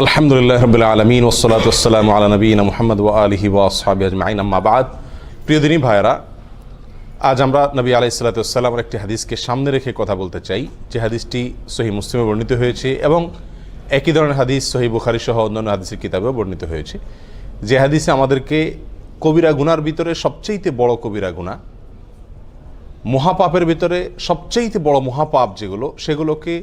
আলহামদুলিল্লাহ রাব্বিল আলামিন ওয়াসসালাতু ওয়াসসালামু আলা নবিয়িনা মুহাম্মদ ওয়া আলিহি ওয়া আসহাবিহি আজমাইন, আম্মা বাদ। প্রিয় দিনী ভাইয়েরা, আজ আমরা নবী আলাইহিস সালাতু ওয়াসসালামের একটি হাদিসকে সামনে রেখে কথা বলতে চাই, যে হাদিসটি সহিহ মুসলিমে বর্ণিত হয়েছে এবং একই ধরনের হাদিস সহিহ বুখারী সহ অন্যান্য হাদিসের কিতাবেও বর্ণিত হয়েছে। যে হাদিসে আমাদেরকে কবিরা গুনার ভিতরে সবচেয়ে বড় কবিরা গুনাহ, মহাপাপের ভিতরে সবচেয়ে বড় মহাপাপ যেগুলো, সেগুলোকে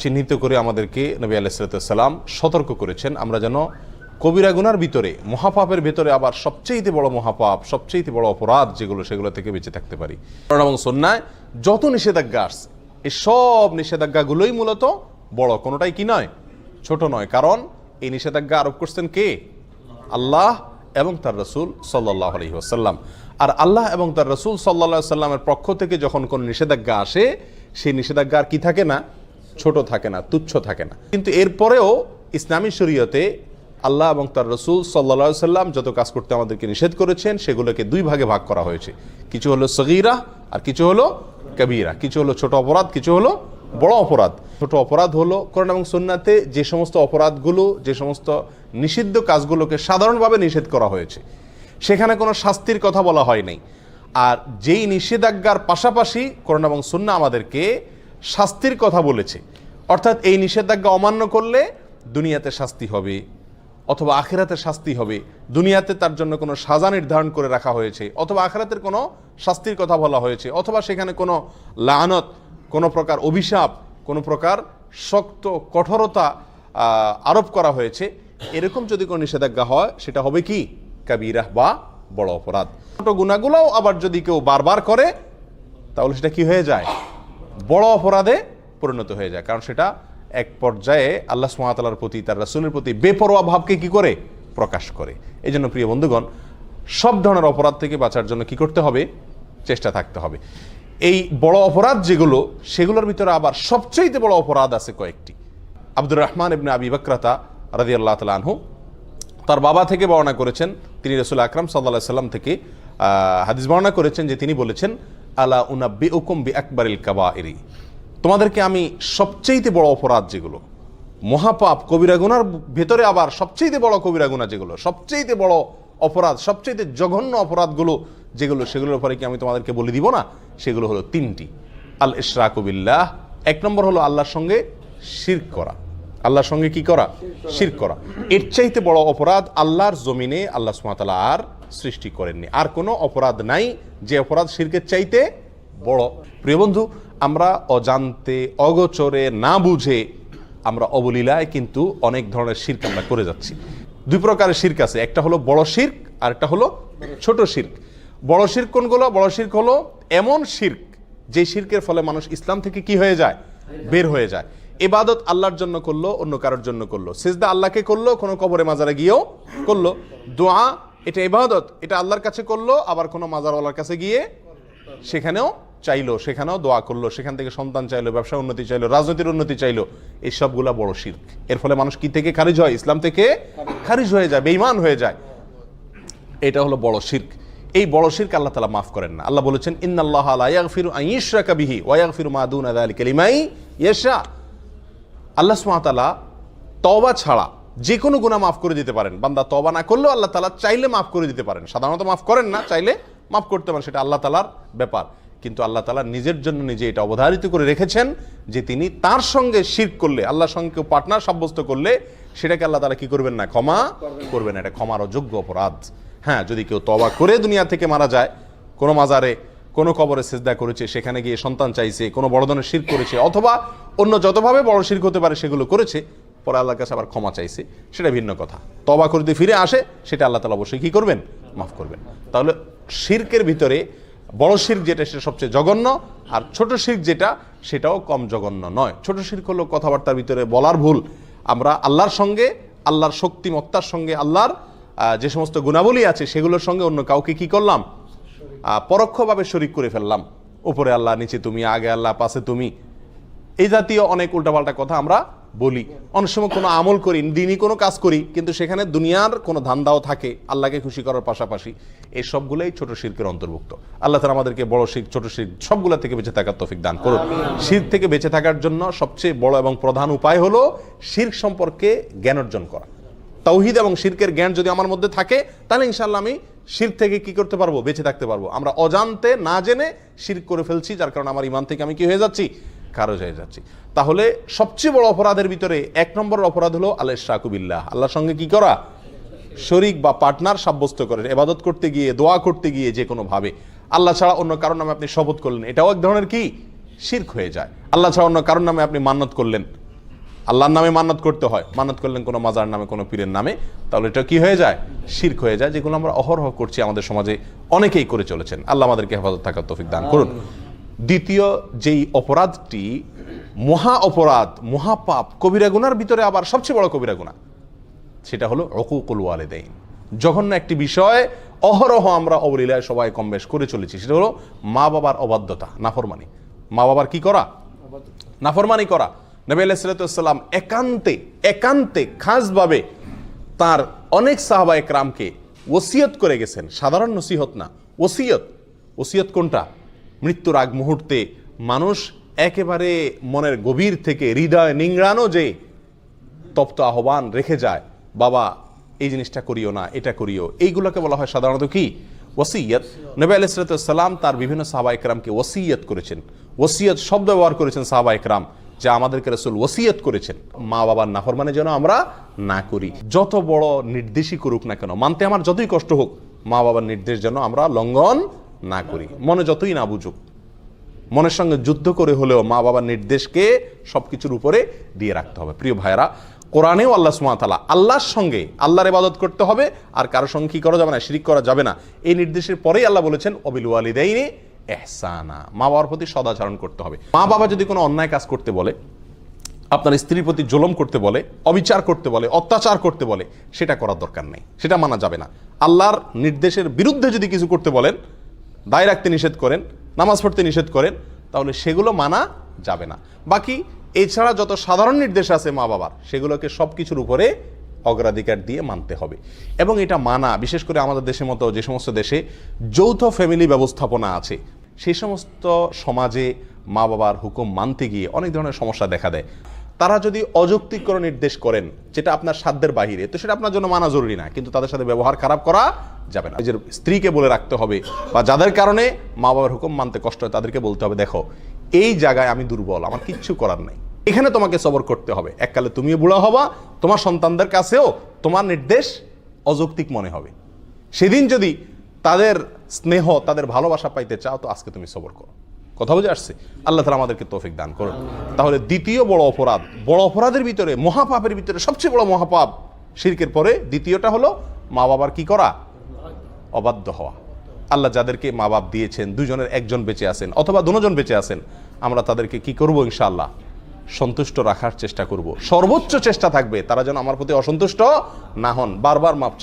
চিহ্নিত করে আমাদেরকে নবী আলাইহিস সালাতু ওয়াসসালাম সতর্ক করেছেন। আমরা যেন কবিরা গুনার ভিতরে, মহাপাপের ভিতরে আবার সবচেয়ে বড় মহাপাপ, সবচেয়ে বড় অপরাধ যেগুলো, সেগুলো থেকে বেঁচে থাকতে পারি। কোরআন এবং সুন্নাহয় যত নিষেধাজ্ঞা আসছে, এই সব নিষেধাজ্ঞাগুলোই মূলত বড়, কোনোটাই কি নয়, ছোট নয়। কারণ এই নিষেধাজ্ঞা আরোপ করছেন কে? আল্লাহ এবং তার রাসূল সাল্লাল্লাহু আলাইহি ওয়াসাল্লাম। আর আল্লাহ এবং তার রাসূল সাল্লাল্লাহু আলাইহি ওয়াসাল্লামের পক্ষ থেকে যখন কোনো নিষেধাজ্ঞা আসে, সেই নিষেধাজ্ঞা আর কি থাকে না, ছোট থাকে না, তুচ্ছ থাকে না। কিন্তু এরপরেও ইসলামী শরীয়তে আল্লাহ এবং তার রাসূল সাল্লাল্লাহু আলাইহি ওয়াসাল্লাম যত কাজ করতে আমাদেরকে নিষেধ করেছেন, সেগুলোকে দুই ভাগে ভাগ করা হয়েছে। কিছু হলো সগীরা আর কিছু হলো কবীরা। কিছু হলো ছোট অপরাধ, কিছু হলো বড় অপরাধ। ছোট অপরাধ হলো কোরআন এবং সুন্নাতে যে সমস্ত অপরাধগুলো, যে সমস্ত নিষিদ্ধ কাজগুলোকে সাধারণভাবে নিষেধ করা হয়েছে, সেখানে কোনো শাস্তির কথা বলা হয় নাই। আর যেই নিষেধাজ্ঞার পাশাপাশি কোরআন এবং সুন্নাহ আমাদেরকে শাস্তির কথা বলেছে, অর্থাৎ এই নিষেধাজ্ঞা অমান্য করলে দুনিয়াতে শাস্তি হবে অথবা আখিরাতে শাস্তি হবে। দুনিয়াতে তার জন্য কোনো সাজা নির্ধারণ করে রাখা হয়েছে, অথবা আখিরাতের কোনো শাস্তির কথা বলা হয়েছে, অথবা সেখানে কোনো লানত, কোনো প্রকার অভিশাপ, কোনো প্রকার শক্ত কঠোরতা আরোপ করা হয়েছে। এরকম যদি কোনো নিষেধাজ্ঞা হয়, সেটা হবে কি? কাবীরা বা বড় অপরাধ। ছোট গুনাহগুলোও আবার যদি কেউ বারবার করে, তাহলে সেটা কি হয়ে যায়? বড় অপরাধে পরিণত হয়ে যায়। কারণ সেটা এক পর্যায়ে আল্লাহ সুবহানাহু ওয়া তাআলার প্রতি, তার রাসূলের প্রতি বেপরোয়া ভাবকে কি করে? প্রকাশ করে। এই জন্য প্রিয় বন্ধুগণ, সব ধরনের অপরাধ থেকে বাঁচার জন্য কি করতে হবে? চেষ্টা থাকতে হবে। এই বড় অপরাধ যেগুলো, সেগুলোর ভিতরে আবার সবচেয়ে বড় অপরাধ আছে কয়েকটি। আব্দুর রহমান ইবনে আবি বকরাতা রাদিয়াল্লাহু তাআলা আনহু তার বাবা থেকে বর্ণনা করেছেন, তিনি রাসূল আকরাম সাল্লাল্লাহু আলাইহি সাল্লাম থেকে হাদিস বর্ণনা করেছেন যে তিনি বলেছেন, আলা উনাব্বিউকুম বিআকবারিল কাবাইরি, তোমাদেরকে আমি সবচেয়ে বড় অপরাধ যেগুলো, মহাপাপ কবিরা গুনার ভেতরে আবার সবচেয়ে বড় কবিরা গুনাহ যেগুলো, সবচেয়ে বড় অপরাধ, সবচেয়ে জঘন্য অপরাধগুলো যেগুলো, সেগুলোর উপরে কি আমি তোমাদেরকে বলে দিব না? সেগুলো হলো তিনটি। আল ইশরাকু বিল্লাহ, এক নম্বর হলো আল্লাহর সঙ্গে শিরক করা। আল্লাহর সঙ্গে কি করা? শিরক করা। এর চাইতে বড় অপরাধ আল্লাহর জমিনে আল্লাহ সুবহানাহু ওয়া তাআলা আর সৃষ্টি করেননি। আর কোনো অপরাধ নাই যে অপরাধ শিরকের চাইতে বড়। প্রিয় বন্ধু, আমরা অজান্তে, অগোচরে, না বুঝে আমরা অবলীলায় কিন্তু অনেক ধরনের শিরক আমরা করে যাচ্ছি। দুই প্রকারের শিরক আছে, একটা হলো বড় শিরক আর একটা হলো ছোট শিরক। বড় শিরক কোনগুলো? বড় শিরক হলো এমন শিরক যে শিরকের ফলে মানুষ ইসলাম থেকে কি হয়ে যায়? বের হয়ে যায়। ইবাদত আল্লাহর জন্য করলো, অন্য কারোর জন্য করলো। সিজদা আল্লাহকে করলো, কোনো কবরে মাজারে গিয়েও করলো। দোয়া, এটা ইবাদত, এটা আল্লাহর কাছে করলো, আবার কোনো মাজারওয়ালার কাছে গিয়ে সেখানেও চাইলো, সেখানেও দোয়া করলো, সেখান থেকে সন্তান চাইলো, ব্যবসা উন্নতি চাইলো, রাজনীতির উন্নতি চাইলো। এই সবগুলা বড় শিরক। এর ফলে মানুষ কি থেকে খারিজ হয়? ইসলাম থেকে খারিজ হয়ে যায়, বেঈমান হয়ে যায়। এটা হলো বড় শিরক। এই বড় শিরক আল্লাহ তাআলা মাফ করেন না। আল্লাহ বলেছেন, ইন্নাল্লাহা লা ইয়াগফিরু আন ইউশরাকা বিহি ওয়া ইয়াগফিরু মা দুনা যালিকা লিমান ইয়াশা। আল্লাহ সুবহানাহু ওয়া তাআলা তওবা ছাড়া যে কোনো গুনাহ মাফ করে দিতে পারেন। বান্দা তওবা না করলেও আল্লাহ তাআলা চাইলে মাফ করে দিতে পারেন। সাধারণত মাফ করেন না, চাইলে মাফ করতে পারেন, সেটা আল্লাহ তাআলার ব্যাপার। কিন্তু আল্লাহ তাআলা নিজের জন্য নিজে এটা অবধারিত করে রেখেছেন যে তিনি তার সঙ্গে শিরক করলে, আল্লাহর সঙ্গে কেউ পার্টনার সাব্যস্ত করলে, সেটাকে আল্লাহ তাআলা কি করবেন না? ক্ষমা করবেন। এটা ক্ষমার অযোগ্য অপরাধ। হ্যাঁ, যদি কেউ তওবা করে দুনিয়া থেকে মারা যায়, কোনো মাজারে, কোনো কবরে সিজদা করেছে, সেখানে গিয়ে সন্তান চাইছে, কোনো বড় ধরনের শিরক করেছে, অথবা অন্য যতভাবে বড় শিরক হতে পারে সেগুলো করেছে, পরে আল্লাহর কাছে আবার ক্ষমা চাইছে, সেটা ভিন্ন কথা। তওবা করে যদি ফিরে আসে, সেটা আল্লাহ তাআলা অবশ্যই কি করবেন? মাফ করবেন। তাহলে শিরকের ভিতরে বড় শিরক যেটা, সেটা সবচেয়ে জঘন্য, আর ছোট শিরক যেটা, সেটাও কম জঘন্য নয়। ছোট শিরক হলো কথাবার্তার ভিতরে বলার ভুল। আমরা আল্লাহর সঙ্গে, আল্লাহর শক্তিমত্তার সঙ্গে, আল্লাহর যে সমস্ত গুণাবলী আছে সেগুলোর সঙ্গে অন্য কাউকে কি করলাম? পরোক্ষভাবে শরীক করে ফেললাম। উপরে আল্লাহ, নিচে তুমি, আগে আল্লাহ, পাশে তুমি, এই জাতীয় অনেক উল্টাপাল্টা কথা আমরা বলি, অনেক সময় কোনো আমল করি, দিনই কোনো কাজ করি, কিন্তু সেখানে দুনিয়ার কোনো ধান্দাও থাকে আল্লাহকে খুশি করার পাশাপাশি। এই সবগুলোই ছোট শিরকের অন্তর্ভুক্ত। আল্লাহ তাআলা আমাদেরকে বড় শিরক, ছোট শিরক সবগুলা থেকে বেঁচে থাকার তৌফিক দান করুন। শিরক থেকে বেঁচে থাকার জন্য সবচেয়ে বড় এবং প্রধান উপায় হলো শিরক সম্পর্কে জ্ঞান অর্জন করা। তাওহীদ এবং শিরকের জ্ঞান যদি আমার মধ্যে থাকে, তাহলে ইনশাআল্লাহ আমি শিরক থেকে কি করতে পারবো? বেঁচে থাকতে পারবো। আমরা অজান্তে না জেনে শিরক করে ফেলছি, যার কারণে আমার ঈমান থেকে আমি কি হয়ে যাচ্ছি? খারজ হয়ে যাচ্ছি। তাহলে সবচেয়ে বড় অপরাধের ভিতরে 1 নম্বরের অপরাধ হলো আল-ইশরাকু বিল্লাহ, আল্লাহর সঙ্গে কি করা? শরীক বা পার্টনার সাব্যস্ত করে ইবাদত করতে গিয়ে, দোয়া করতে গিয়ে যে কোনো ভাবে আল্লাহ ছাড়া অন্য কারোর নামে আপনি শপথ করলেন, এটাও এক ধরনের কি শিরক হয়ে যায়। আল্লাহ ছাড়া অন্য কারোর নামে আপনি মান্নত করলেন, আল্লাহর নামে মান্নত করতে হয়, মান্নত করলেন কোনো মাজার নামে, কোনো পীরের নামে, তাহলে এটা কি হয়ে যায়? শিরক হয়ে যায়, যেগুলো আমরা অহরহ করছি, আমাদের সমাজে অনেকেই করে চলেছেন। আল্লাহ আমাদেরকে হেফাজত থাকার তৌফিক দান করুন। দ্বিতীয় যেই অপরাধটি মহা অপরাধ, মহাপাপ, কবিরা গুনার ভিতরে আবার সবচেয়ে বড় কবিরা গুনাহ, সেটা হলো উকুকুল ওয়ালিদাইন। জঘন্য একটি বিষয়, অহরহ আমরা অবলীলায় সবাই কম বেশ করে চলেছি, সেটা হলো মা বাবার অবাধ্যতা, নাফরমানি। মা বাবার কি করা? নাফরমানি করা। নবী আলাইহিস সালাতু ওয়াস সালাম একান্তে খাসভাবে তার অনেক সাহাবা একরামকে ওসিয়ত করে গেছেন। সাধারণ নসিহত না, ওসিয়ত কোনটা? মৃত্যুর আগ মুহূর্তে মানুষ একেবারে মনের গভীর থেকে হৃদয় নিংড়ানো যে তপ্ত আহ্বান রেখে যায়, বাবা এই জিনিসটা করিও না, এটা করিও, এইগুলোকে বলা হয় সাধারণত কি? ওসিয়ত। নবী আলাইহিস সালাতু ওয়াস সালাম তার বিভিন্ন সাহাবা একরামকে ওসিয়ত করেছেন। ওসিয়ত শব্দ ব্যবহার করেছেন সাহাবা একরাম, যে আমাদেরকে রাসূল ওসিয়ত করেছেন মা বাবার নাফরমানি যেন আমরা না করি। যত বড় নির্দেশই করুক না কেন, মানতে আমার যতই কষ্ট হোক, মা বাবার নির্দেশ যেন আমরা লঙ্ঘন না করি, মনে যতই না বুঝুক। মনের সঙ্গে যুদ্ধ করে হলেও মা বাবার নির্দেশকে সবকিছুর উপরে দিয়ে রাখতে হবে। প্রিয় ভাইরা, কোরআনেও আল্লাহ সুবহানাহু ওয়া তাআলা আল্লাহর সঙ্গে আল্লাহর ইবাদত করতে হবে, আর কারোর সঙ্গে কি করা যাবে না? শিরিক করা যাবে না। এই নির্দেশের পরেই আল্লাহ বলেছেন ওয়াবিল ওয়ালিদাইনি ইহসানা, মা বাবার প্রতি সদাচরণ করতে হবে। মা বাবা যদি কোনো অন্যায় কাজ করতে বলে, আপনার স্ত্রীর প্রতি জুলুম করতে বলে, অবিচার করতে বলে, অত্যাচার করতে বলে, সেটা করার দরকার নেই, সেটা মানা যাবে না। আল্লাহর নির্দেশের বিরুদ্ধে যদি কিছু করতে বলেন, দায় রাখতে নিষেধ করেন, নামাজ পড়তে নিষেধ করেন, তাহলে সেগুলো মানা যাবে না। বাকি এছাড়া যত সাধারণ নির্দেশ আছে মা বাবার, সেগুলোকে সব কিছুর উপরে অগ্রাধিকার দিয়ে মানতে হবে। এবং এটা মানা, বিশেষ করে আমাদের দেশের মতো যে সমস্ত দেশে যৌথ ফ্যামিলি ব্যবস্থাপনা আছে, সেই সমস্ত সমাজে মা বাবার হুকুম মানতে গিয়ে অনেক ধরনের সমস্যা দেখা দেয়। তারা যদি অযৌক্তিক কোনো নির্দেশ করেন যেটা আপনার সাধ্যের বাহিরে, তো সেটা আপনার জন্য মানা জরুরি না, কিন্তু তাদের সাথে ব্যবহার খারাপ করা যাবে না। নিজের স্ত্রীকে বলে রাখতে হবে, বা যাদের কারণে মা বাবার হুকুম মানতে কষ্ট হয় তাদেরকে বলতে হবে, দেখো এই জায়গায় আমি দুর্বল, আমার কিচ্ছু করার নাই, এখানে তোমাকে সবর করতে হবে। এককালে তুমিও বুড়া হবা, তোমার সন্তানদের কাছেও তোমার নির্দেশ অযৌক্তিক মনে হবে। সেদিন যদি তাদের স্নেহ, তাদের ভালোবাসা পাইতে চাও, তো আজকে তুমি সবর করো। কথা বুঝে আসছে? আল্লাহ তাআলা আমাদেরকে তৌফিক দান করুন। তাহলে দ্বিতীয় বড় অপরাধের ভিতরে, মহাপাপের ভিতরে সবচেয়ে বড় মহাপাপ শিরকের পরে দ্বিতীয়টা হলো মা বাবার কি করা? অবাধ্য হওয়া। আল্লাহ যাদেরকে মা বাপ দিয়েছেন, দুজনের একজন বেঁচে আছেন অথবা দুজন বেঁচে আছেন, আমরা তাদেরকে কি করব? ইনশাআল্লাহ সন্তুষ্ট রাখার চেষ্টা করব। সর্বোচ্চ চেষ্টা থাকবে তারা যেন আমার প্রতি অসন্তুষ্ট না হন। বারবার মাপ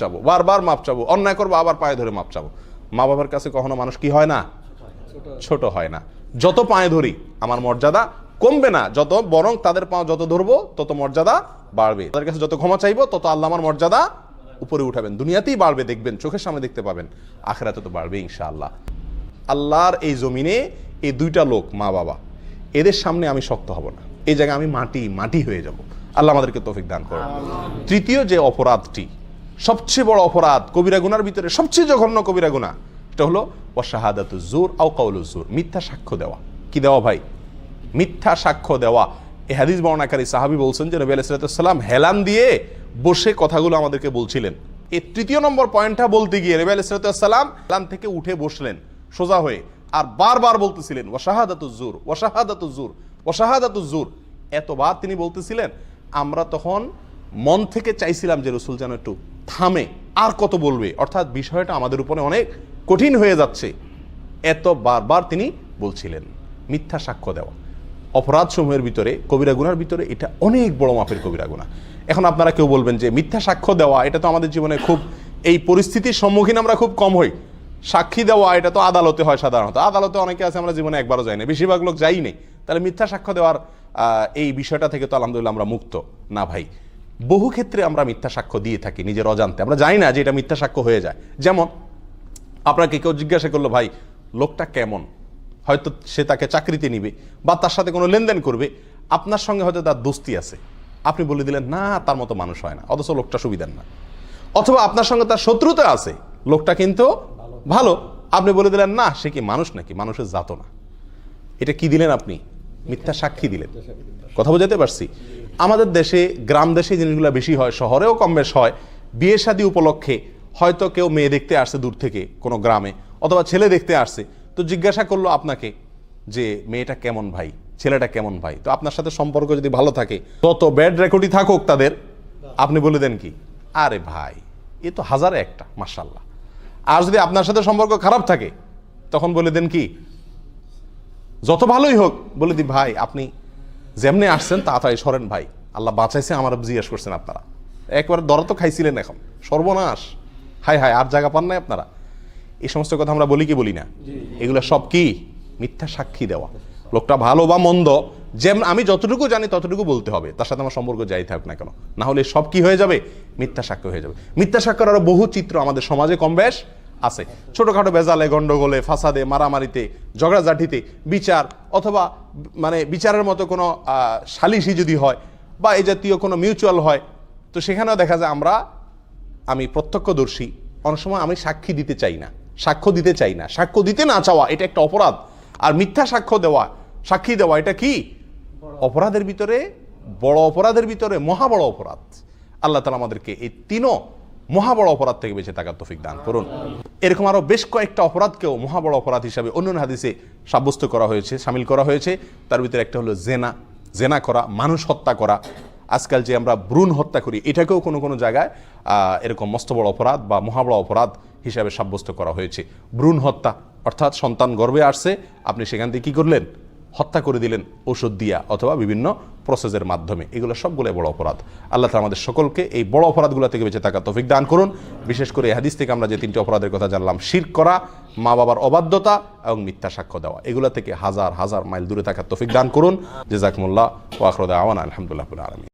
চাবো, অন্যায় করবো আবার পায়ে ধরে মাপ চাবো। মা বাবার কাছে কখনো মানুষ কি হয় না? ছোট হয় না। যত পায়ে ধরি আমার মর্যাদা কমবে না, যত বরং তাদের পা যত ধরবো তত মর্যাদা বাড়বে। তাদের কাছে যত ক্ষমা চাইবো তত আল্লাহ আমার মর্যাদা উপরে উঠাবেন। দুনিয়াতেই বাড়বে, দেখবেন, চোখের সামনে দেখতে পাবেন, আখিরাতে তো বাড়বে ইনশাআল্লাহ। আল্লাহর এই জমিনে এই দুইটা লোক, মা বাবা, এদের সামনে আমি শক্ত হব না, এই জায়গায় আমি মাটি হয়ে যাব। আল্লাহ আমাদেরকে তৌফিক দান করুন। তৃতীয় যে অপরাধটি, সবচেয়ে বড় অপরাধ, কবিরা গুনার ভিতরে সবচেয়ে জঘন্য কবিরা গুনাহ, এটা হলো ওয়াশাহাদাতুজ জুর আও কাউলুজ জুর, মিথ্যা সাক্ষ্য দেওয়া। কি দেওয়া ভাই? মিথ্যা সাক্ষ্য দেওয়া। এই হাদিস বর্ণনাকারী সাহাবী বলছেন যে নবী আলাইহিস সালাম হেলান দিয়ে বসে কথাগুলো আমাদেরকে বলছিলেন। এই তৃতীয় নম্বর পয়েন্টটা বলতে গিয়ে নবী আলাইহিস সালাম হেলান থেকে উঠে বসলেন সোজা হয়ে, আর বারবার বলতেছিলেন ওয়াশাহাদাতুজ জুর, ওয়াশাহাদাতুজ জুর, ওয়াশাহাদাতুজ জুর। এতবার তিনি বলতেছিলেন, আমরা তখন মন থেকে চাইছিলাম যে রাসূল যেন একটু থামে, আর কত বলবে, অর্থাৎ বিষয়টা আমাদের উপরে অনেক কঠিন হয়ে যাচ্ছে। এত বারবার তিনি বলছিলেন। মিথ্যা সাক্ষ্য দেওয়া অপরাধ সমূহের ভিতরে, কবিরা গুনার ভিতরে এটা অনেক বড় মাপের কবিরা গুনাহ। এখন আপনারা কেউ বলবেন যে মিথ্যা সাক্ষ্য দেওয়া এটা তো আমাদের জীবনে খুব, এই পরিস্থিতির সম্মুখীন আমরা খুব কম হই। সাক্ষী দেওয়া এটা তো আদালতে হয় সাধারণত, আদালতে অনেকে আছে আমরা জীবনে একবারও যাই না, বেশিরভাগ লোক যাই নেই। তাহলে মিথ্যা সাক্ষ্য দেওয়ার এই বিষয়টা থেকে তো আলহামদুলিল্লাহ আমরা মুক্ত না ভাই। বহু ক্ষেত্রে আমরা মিথ্যা সাক্ষ্য দিয়ে থাকি নিজের অজান্তে, আমরা জানি না যে এটা মিথ্যা সাক্ষ্য হয়ে যায়। যেমন আপনাকে কেউ জিজ্ঞাসা করলো ভাই লোকটা কেমন, হয়তো সে তাকে চাকরিতে নিবে বা তার সাথে কোনো লেনদেন করবে, আপনার সঙ্গে হয়তো তার দোস্তি আছে, আপনি বলে দিলেন না তার মতো মানুষ হয় না, অথচ লোকটা সুবিধার না। অথবা আপনার সঙ্গে তার শত্রুতা আছে, লোকটা কিন্তু ভালো, আপনি বলে দিলেন না সে কি মানুষ নাকি, মানুষের জাতও না। এটা কি দিলেন আপনি? মিথ্যা সাক্ষী দিলেন। কথা বোঝাতে পারছি? আমাদের দেশে, গ্রাম দেশে জিনিসগুলো বেশি হয়, শহরেও কম বেশ হয়। বিয়ে শাদী উপলক্ষে হয়তো কেউ মেয়ে দেখতে আসছে দূর থেকে কোনো গ্রামে, অথবা ছেলে দেখতে আসছে, তো জিজ্ঞাসা করলো আপনাকে যে মেয়েটা কেমন ভাই, ছেলেটা কেমন ভাই। তো আপনার সাথে সম্পর্ক যদি ভালো থাকে, তত ব্যাড রেকর্ডই থাকুক তাদের, আপনি বলে দেন কি আরে ভাই এ তো হাজারে একটা, মাশাআল্লাহ। আর যদি আপনার সাথে সম্পর্ক খারাপ থাকে তখন বলে দেন কি, যত ভালোই হোক বলে দি ভাই আপনি যেমনি আসছেন তাড়াতাড়ি সরেন ভাই, আল্লাহ বাঁচাইছে, আমার জিজ্ঞেস করছেন আপনারা, একবারে দরা তো খাইছিলেন, এখন সর্বনাশ, হাই হাই আর জায়গা পান নাই আপনারা। এই সমস্ত কথা আমরা বলি কি বলি না? এগুলো সব কি মিথ্যা সাক্ষী দেওয়া। লোকটা ভালো বা মন্দ, যেমন আমি যতটুকু জানি ততটুকু বলতে হবে, তার সাথে আমার সম্পর্ক যাই থাকুক না কেন, না হলে সব কি হয়ে যাবে, মিথ্যা সাক্ষ্য হয়ে যাবে। মিথ্যা সাক্ষ্যের আরো বহু চিত্র আমাদের সমাজে কম বেশ আছে। ছোটখাটো বেজালে, গন্ডগোলে, ফাসাদে, মারামারিতে, ঝগড়াঝাটিতে, বিচার অথবা মানে বিচারের মতো কোনো সালিশি যদি হয় বা এই জাতীয় কোনো মিউচুয়াল হয়, তো সেখানেও দেখা যায় আমি প্রত্যক্ষদর্শী, অনেক সময় আমি সাক্ষী দিতে চাই না, সাক্ষ্য দিতে চাই না। সাক্ষ্য দিতে না চাওয়া এটা একটা অপরাধ, আর মিথ্যা সাক্ষ্য দেওয়া, সাক্ষী দেওয়া এটা কি অপরাধের ভিতরে, বড় অপরাধের ভিতরে মহা বড় অপরাধ। আল্লাহ তাআলা আমাদেরকে এই তিনও মহা বড় অপরাধ থেকে বেঁচে থাকার তৌফিক দান করুন। এরকম আরো বেশ কয়েকটা অপরাধকেও মহা বড় অপরাধ হিসাবে অন্যান্য হাদিসে সাব্যস্ত করা হয়েছে, শামিল করা হয়েছে। তার ভিতরে একটা হলো জেনা করা, মানুষ হত্যা করা। আজকাল যে আমরা ভ্রূণ হত্যা করি, এটাকেও কোনো কোনো জায়গায় এরকম মস্ত বড় অপরাধ বা মহা বড় অপরাধ হিসাবে সাব্যস্ত করা হয়েছে। ভ্রূণ হত্যা অর্থাৎ সন্তান গর্ভে আসছে, আপনি সেখান থেকে কী করলেন, হত্যা করে দিলেন ওষুধ দিয়া অথবা বিভিন্ন প্রসেসের মাধ্যমে। এগুলো সবগুলো বড় অপরাধ। আল্লাহ তাআলা আমাদের সকলকে এই বড় অপরাধগুলো থেকে বেঁচে থাকার তৌফিক দান করুন। বিশেষ করে এই হাদিস থেকে আমরা যে তিনটি অপরাধের কথা জানলাম, শিরক করা, মা বাবার অবাধ্যতা এবং মিথ্যা সাক্ষ্য দেওয়া, এগুলো থেকে হাজার হাজার মাইল দূরে থাকার তৌফিক দান করুন। জাযাকুমুল্লাহ ওয়া আখিরু দাওয়ানা আলহামদুলিল্লাহি রাব্বিল আলামিন।